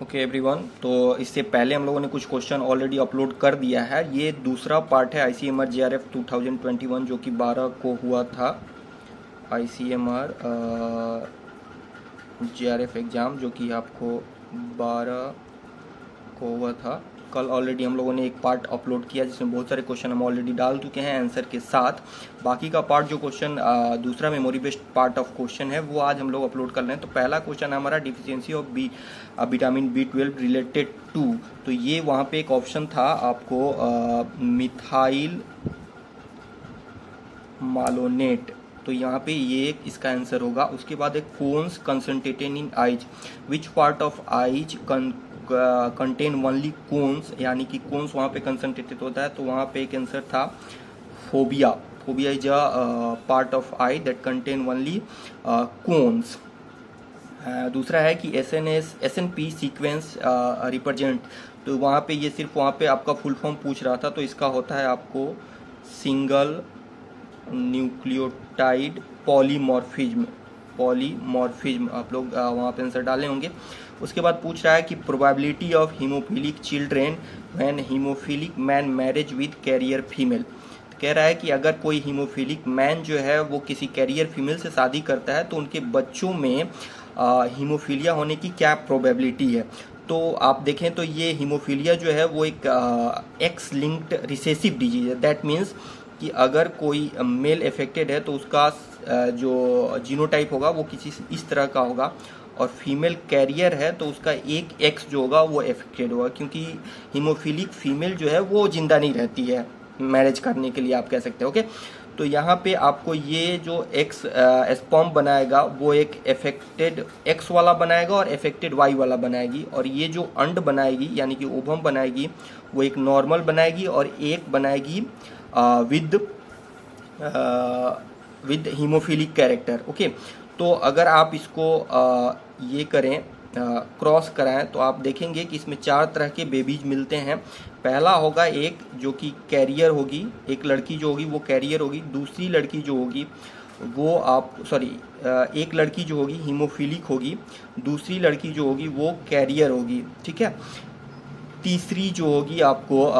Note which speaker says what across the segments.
Speaker 1: Okay everyone, तो इससे पहले हम लोगों ने कुछ क्वेश्चन ऑलरेडी अपलोड कर दिया है। ये दूसरा पार्ट है आईसीएमआर जेआरएफ 2021 जो कि 12 को हुआ था। आईसीएमआर जेआरएफ एग्ज़ाम जो कि आपको 12 को हुआ था। कल ऑलरेडी हम लोगों ने एक पार्ट अपलोड किया जिसमें बहुत सारे क्वेश्चन हम ऑलरेडी डाल चुके हैं आंसर के साथ। बाकी का पार्ट जो क्वेश्चन दूसरा memory based part of question है वो आज हम लोग अपलोड कर रहे हैं। तो पहला क्वेश्चन है हमारा deficiency of vitamin B12 related to. तो ये वहाँ पे एक ऑप्शन था आपको मिथाइल मालोनेट, तो यहाँ पे ये इसका आंसर होगा। उसके बाद एक cones concentrated in eyes, which part of eyes contain only cones, यानी कि कोन्स वहाँ पे कंसंट्रेटेड होता है। तो वहाँ पे एक आंसर था fovea. Fovea is a part of eye that contain only cones. दूसरा है कि SNP सीक्वेंस रिप्रेजेंट, तो वहाँ पे ये सिर्फ वहाँ पे आपका फुल फॉर्म पूछ रहा था। तो इसका होता है आपको सिंगल न्यूक्लियोटाइड पॉलीमॉर्फिज्म। आप लोग वहाँ पे आंसर डाले होंगे। उसके बाद पूछ रहा है कि probability of haemophilic children when haemophilic man marriage with carrier female. कह रहा है कि अगर कोई हीमोफिलिक मैन जो है वो किसी कैरियर फीमेल से शादी करता है तो उनके बच्चों में हीमोफीलिया होने की क्या प्रोबेबिलिटी है। तो आप देखें तो ये हीमोफीलिया जो है वो एक एक्स लिंक्ड रिसेसिव डिजीज है। दैट मीन्स कि अगर कोई मेल अफेक्टेड है तो उसका जो जीनोटाइप होगा वो किसी इस तरह का होगा, और फीमेल कैरियर है तो उसका एक एक्स जो होगा वो अफेक्टेड होगा, क्योंकि हीमोफिलिक फीमेल जो है वो जिंदा नहीं रहती है मैरिज करने के लिए, आप कह सकते हो। ओके, तो यहाँ पे आपको ये जो एक्स स्पर्म बनाएगा वो एक अफेक्टेड एक्स वाला बनाएगा और अफेक्टेड वाई वाला बनाएगी, और ये जो अंड बनाएगी यानी कि ओवम बनाएगी वो एक नॉर्मल बनाएगी और एक बनाएगी विद हीमोफिलिक कैरेक्टर। ओके, तो अगर आप इसको ये करें क्रॉस कराएं तो आप देखेंगे कि इसमें 4 तरह के बेबीज मिलते हैं। पहला होगा एक जो कि कैरियर होगी, एक लड़की जो होगी वो कैरियर होगी। दूसरी लड़की जो होगी वो एक लड़की जो होगी हीमोफिलिक होगी, दूसरी लड़की जो होगी वो कैरियर होगी, ठीक है। तीसरी जो होगी आपको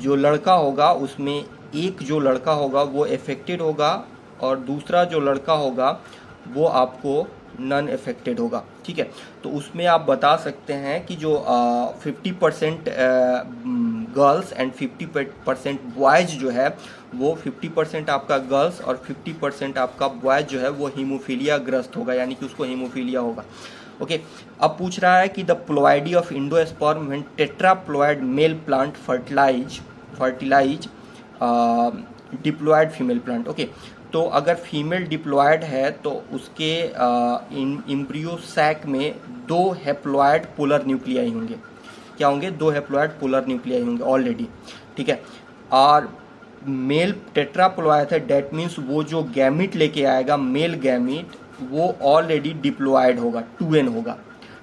Speaker 1: जो लड़का होगा उसमें एक जो लड़का होगा वो अफेक्टेड होगा और दूसरा जो लड़का होगा वो आपको नॉन अफेक्टेड होगा, ठीक है। तो उसमें आप बता सकते हैं कि जो 50% गर्ल्स एंड 50% बॉयज जो है वो 50% आपका गर्ल्स और 50% आपका बॉयज जो है वो हीमोफीलिया ग्रस्त होगा, यानी कि उसको हीमोफीलिया होगा। ओके, अब पूछ रहा है कि the ploidy of endosperm when tetraploid male plant fertilize diploid female plant. Okay, तो अगर फीमेल डिप्लॉयड है तो उसके एम्ब्रियो सैक में 2 हैप्लॉयड पोलर न्यूक्लियाई होंगे। क्या होंगे? 2 हैप्लॉयड पोलर न्यूक्लियाई होंगे ऑलरेडी, ठीक है। और मेल टेट्राप्लॉयड है, डेट मीन्स वो जो गैमिट लेके आएगा मेल गैमिट वो ऑलरेडी डिप्लॉयड होगा, 2n होगा,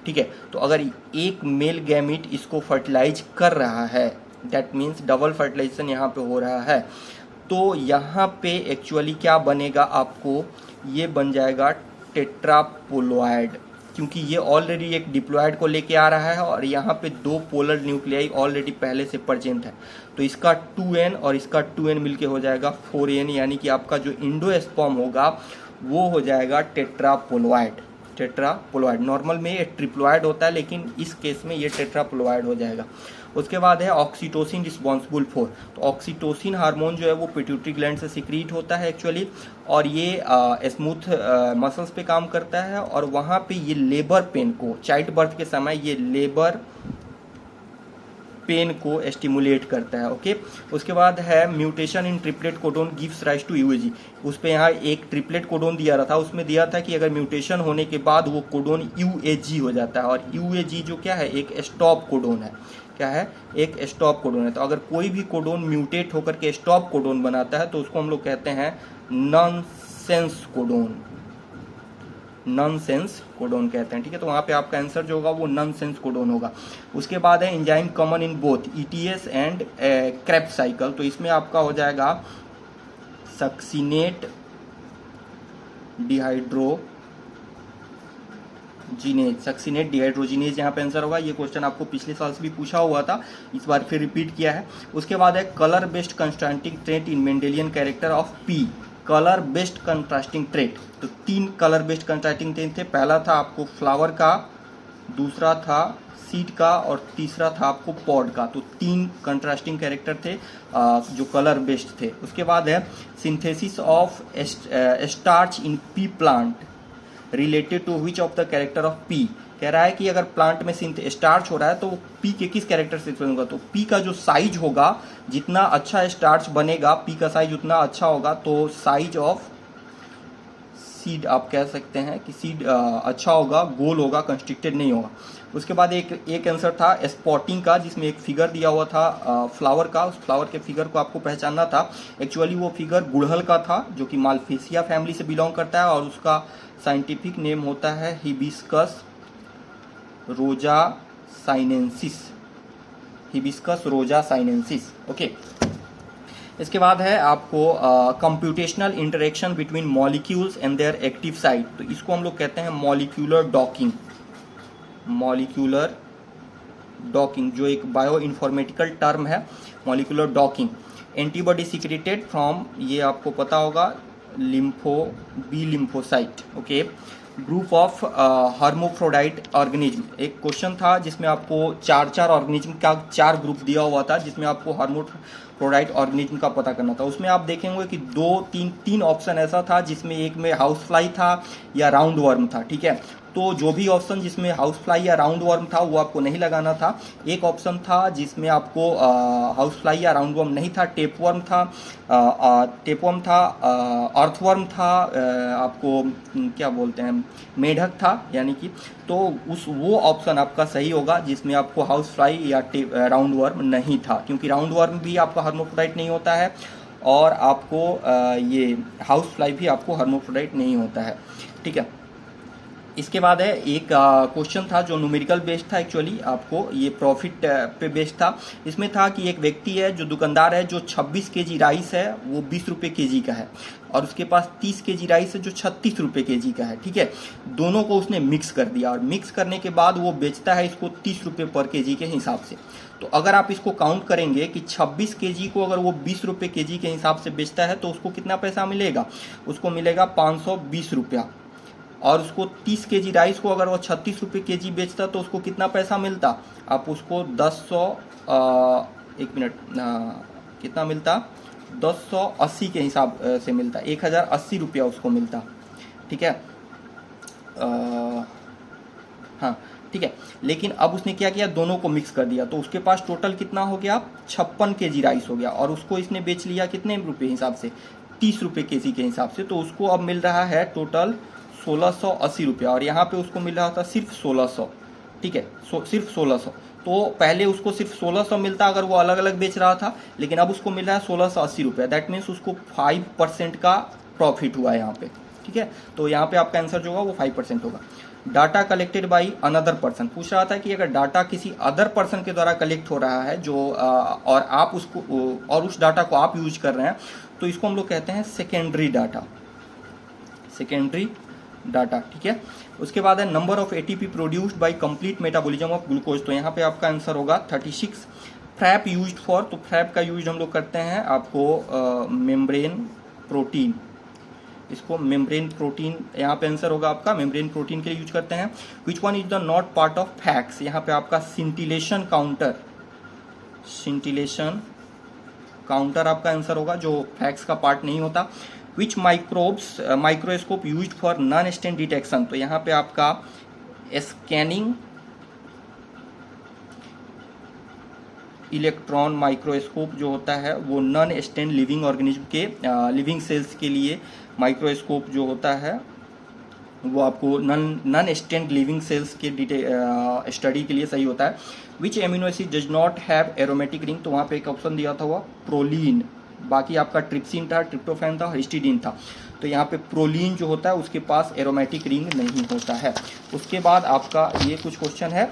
Speaker 1: ठीक है। तो अगर एक मेल गैमिट इसको फर्टिलाइज कर रहा है दैट मीन्स डबल फर्टिलाइजेशन यहाँ पे हो रहा है, तो यहाँ पे एक्चुअली क्या बनेगा आपको, ये बन जाएगा टेट्रापोलॉयड, क्योंकि ये ऑलरेडी एक डिप्लॉयड को लेके आ रहा है और यहाँ पे 2 पोलर न्यूक्लियाई ऑलरेडी पहले से प्रेजेंट है। तो इसका 2n और इसका 2n मिलके हो जाएगा 4n, यानी कि आपका जो इंडोस्पर्म होगा वो हो जाएगा टेट्रापोलॉयड। नॉर्मल में ये ट्रिप्लॉयड होता है लेकिन इस केस में ये टेट्रापोलॉयड हो जाएगा। उसके बाद है ऑक्सीटोसिन रिस्पॉन्सिबल फॉर, तो ऑक्सीटोसिन हार्मोन जो है वो पिट्यूटरी ग्लैंड से सिक्रीट होता है एक्चुअली, और ये स्मूथ मसल्स पे काम करता है, और वहाँ पे ये लेबर पेन को, चाइल्ड बर्थ के समय ये लेबर पेन को स्टिमुलेट करता है। ओके, उसके बाद है mutation in triplet codon gives rise to UAG. उस पे यहाँ एक ट्रिपलेट कोडोन दिया रहा था, उसमें दिया था कि अगर म्यूटेशन होने के बाद वो कोडोन यूएजी हो जाता है, और यूएजी जो क्या है एक स्टॉप कोडोन है। क्या है? एक स्टॉप कोडोन है। तो अगर कोई भी कोडोन म्यूटेट होकर के स्टॉप कोडोन बनाता है तो उसको हम लोग कहते हैं नॉनसेंस कोडोन कहते हैं, ठीक है। तो वहाँ पे आपका आंसर जो होगा वो नॉनसेंस कोडोन होगा। उसके बाद है enzyme common in both ETS and Krebs cycle, तो इसमें आपका हो जाएगा सक्सिनेट डिहाइड्रो जीनेज, सक्सीनेट डिहाइड्रोजिनेज यहाँ पे आंसर होगा। ये क्वेश्चन आपको पिछले साल से भी पूछा हुआ था, इस बार फिर रिपीट किया है। उसके बाद है colour based contrasting trait in Mendelian character of P. Colour based contrasting trait, तो 3 कलर बेस्ड कंट्रास्टिंग ट्रेट थे। पहला था आपको फ्लावर का, दूसरा था सीड का और तीसरा था आपको पॉड का। तो 3 कंट्रास्टिंग कैरेक्टर थे जो कलर बेस्ड थे। उसके बाद है synthesis of starch in pea plant related to which of the character of pea. कह रहा है कि अगर प्लांट में स्टार्च हो रहा है तो वो पी के किस कैरेक्टर से होगा। तो पी का जो साइज होगा, जितना अच्छा स्टार्च बनेगा, पी का साइज उतना अच्छा होगा। तो साइज ऑफ सीड आप कह सकते हैं कि सीड अच्छा होगा, गोल होगा, कंस्ट्रिक्टेड नहीं होगा। उसके बाद एक आंसर था स्पॉटिंग का, जिसमें एक फिगर दिया हुआ था फ्लावर का। उस फ्लावर के फिगर को आपको पहचानना था। एक्चुअली वो फिगर गुड़हल का था, जो कि मालफेसिया फैमिली से बिलोंग करता है और उसका साइंटिफिक नेम होता है hibiscus rosa sinensis. Hibiscus rosa sinensis, okay. इसके बाद है आपको computational interaction between molecules and their active site. तो इसको हम लोग कहते हैं मॉलिक्यूलर डॉकिंग। मॉलिक्यूलर डॉकिंग जो एक बायो इन्फॉर्मेटिकल टर्म है, molecular docking. Antibody secreted from, ये आपको पता होगा, B lymphocyte, okay. Group of hermaphrodite organism. एक क्वेश्चन था जिसमें आपको 4 ऑर्गेनिज्म का 4 ग्रुप दिया हुआ था, जिसमें आपको हर्मोफ्रोडाइट ऑर्गेनिज्म का पता करना था। उसमें आप देखेंगे कि 2-3 ऑप्शन ऐसा था जिसमें एक में हाउस फ्लाई था या राउंड वर्म था, ठीक है। तो जो भी ऑप्शन जिसमें हाउस फ्लाई या राउंड वर्म था वो आपको नहीं लगाना था। एक ऑप्शन था जिसमें आपको हाउस फ्लाई या राउंड वर्म नहीं था, टेपवर्म था, अर्थवर्म था, आपको क्या बोलते हैं, मेढक था यानी कि। तो वो ऑप्शन आपका सही होगा जिसमें आपको हाउस फ्लाई या राउंड वर्म नहीं था, क्योंकि राउंड वर्म भी आपका हर्मोफ्रोडाइट नहीं होता है और आपको ये हाउस फ्लाई भी आपको हर्मोफ्रोडाइट नहीं होता है, ठीक है। इसके बाद है एक क्वेश्चन था जो न्यूमेरिकल बेस्ड था। एक्चुअली आपको ये प्रॉफिट पे बेस्ड था। इसमें था कि एक व्यक्ति है जो दुकानदार है, जो 26 केजी राइस है वो 20 रुपये केजी का है, और उसके पास 30 केजी राइस है जो 36 रुपये केजी का है, ठीक है। दोनों को उसने मिक्स कर दिया और मिक्स करने के बाद वो बेचता है इसको 30 रुपये पर केजी के हिसाब से। तो अगर आप इसको काउंट करेंगे कि 26 केजी को अगर वो 20 रुपये केजी के हिसाब से बेचता है तो उसको कितना पैसा मिलेगा, उसको मिलेगा 520 रुपया। और उसको 30 केजी राइस को अगर वो 36 रुपये केजी बेचता तो उसको कितना पैसा मिलता, आप उसको कितना मिलता, 1080 के हिसाब से मिलता, 1080 रुपया उसको मिलता, ठीक है। हाँ ठीक है। लेकिन अब उसने क्या किया, दोनों को मिक्स कर दिया, तो उसके पास टोटल कितना हो गया, 56 केजी राइस हो गया, और उसको इसने बेच लिया कितने रुपये हिसाब से, 30 रुपये केजी के हिसाब से। तो उसको अब मिल रहा है टोटल 1680 रुपया, और यहाँ पे उसको मिल रहा था सिर्फ 1600, ठीक है, सिर्फ 1600। तो पहले उसको सिर्फ 1600 मिलता अगर वो अलग अलग बेच रहा था, लेकिन अब उसको मिल रहा है 1680 रुपया। दैट मीन्स उसको 5% का प्रॉफिट हुआ है यहाँ पे, ठीक है। तो यहाँ पे आपका आंसर जो होगा वो 5% होगा। Data collected by another person, पूछ रहा था कि अगर डाटा किसी अदर पर्सन के द्वारा कलेक्ट हो रहा है जो और आप उसको और उस डाटा को आप यूज कर रहे हैं, तो इसको हम लोग कहते हैं सेकेंडरी डाटा, सेकेंडरी डाटा, ठीक है। उसके बाद है number of ATP produced by complete metabolism of glucose, तो यहाँ पे आपका आंसर होगा 36। फ्रैप यूज्ड फॉर, तो फ्रैप का यूज हम लोग करते हैं आपको मेम्ब्रेन प्रोटीन, इसको मेम्ब्रेन प्रोटीन, यहाँ पे आंसर होगा आपका मेम्ब्रेन प्रोटीन के लिए यूज करते हैं। Which one is the not part of FACS, यहाँ पे आपका सिंटिलेशन काउंटर, सिंटिलेशन काउंटर आपका आंसर होगा, जो फैक्स का पार्ट नहीं होता। Which microscope used for non stain detection, तो यहाँ पे आपका स्कैनिंग इलेक्ट्रॉन माइक्रोस्कोप जो होता है वो नॉन स्टेन लिविंग ऑर्गेनिज्म के लिविंग सेल्स के लिए माइक्रोस्कोप जो होता है वो आपको नॉन स्टेन लिविंग सेल्स के स्टडी के लिए सही होता है। Which amino acid does not have aromatic ring, तो वहाँ पे एक ऑप्शन दिया था वो प्रोलीन, बाकी आपका ट्रिप्सिन था, ट्रिप्टोफैन था, हिस्टिडीन था। तो यहाँ पे प्रोलीन जो होता है उसके पास एरोमेटिक रिंग नहीं होता है। उसके बाद आपका ये कुछ क्वेश्चन है,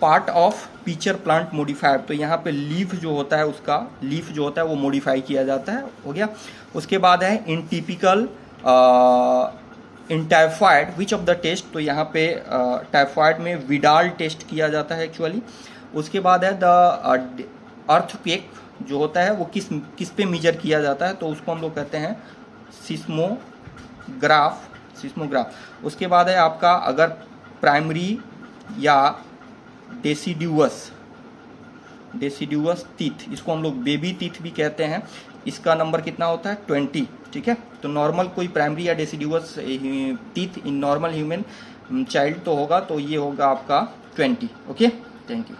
Speaker 1: part of pitcher plant modified, तो यहाँ पे लीफ जो होता है उसका लीफ जो होता है वो मॉडिफाई किया जाता है, हो गया। उसके बाद है in typical in typhoid which of the test, तो यहाँ पे टाइफाइड में विडाल टेस्ट किया जाता है एक्चुअली। उसके बाद है द अर्थक्वेक जो होता है वो किस पे मेजर किया जाता है, तो उसको हम लोग कहते हैं सिस्मोग्राफ। उसके बाद है आपका अगर प्राइमरी या डेसिडुअस टीथ, इसको हम लोग बेबी टीथ भी कहते हैं, इसका नंबर कितना होता है 20, ठीक है। तो नॉर्मल कोई प्राइमरी या deciduous teeth in normal human child तो होगा, तो ये होगा आपका 20। Okay, thank you.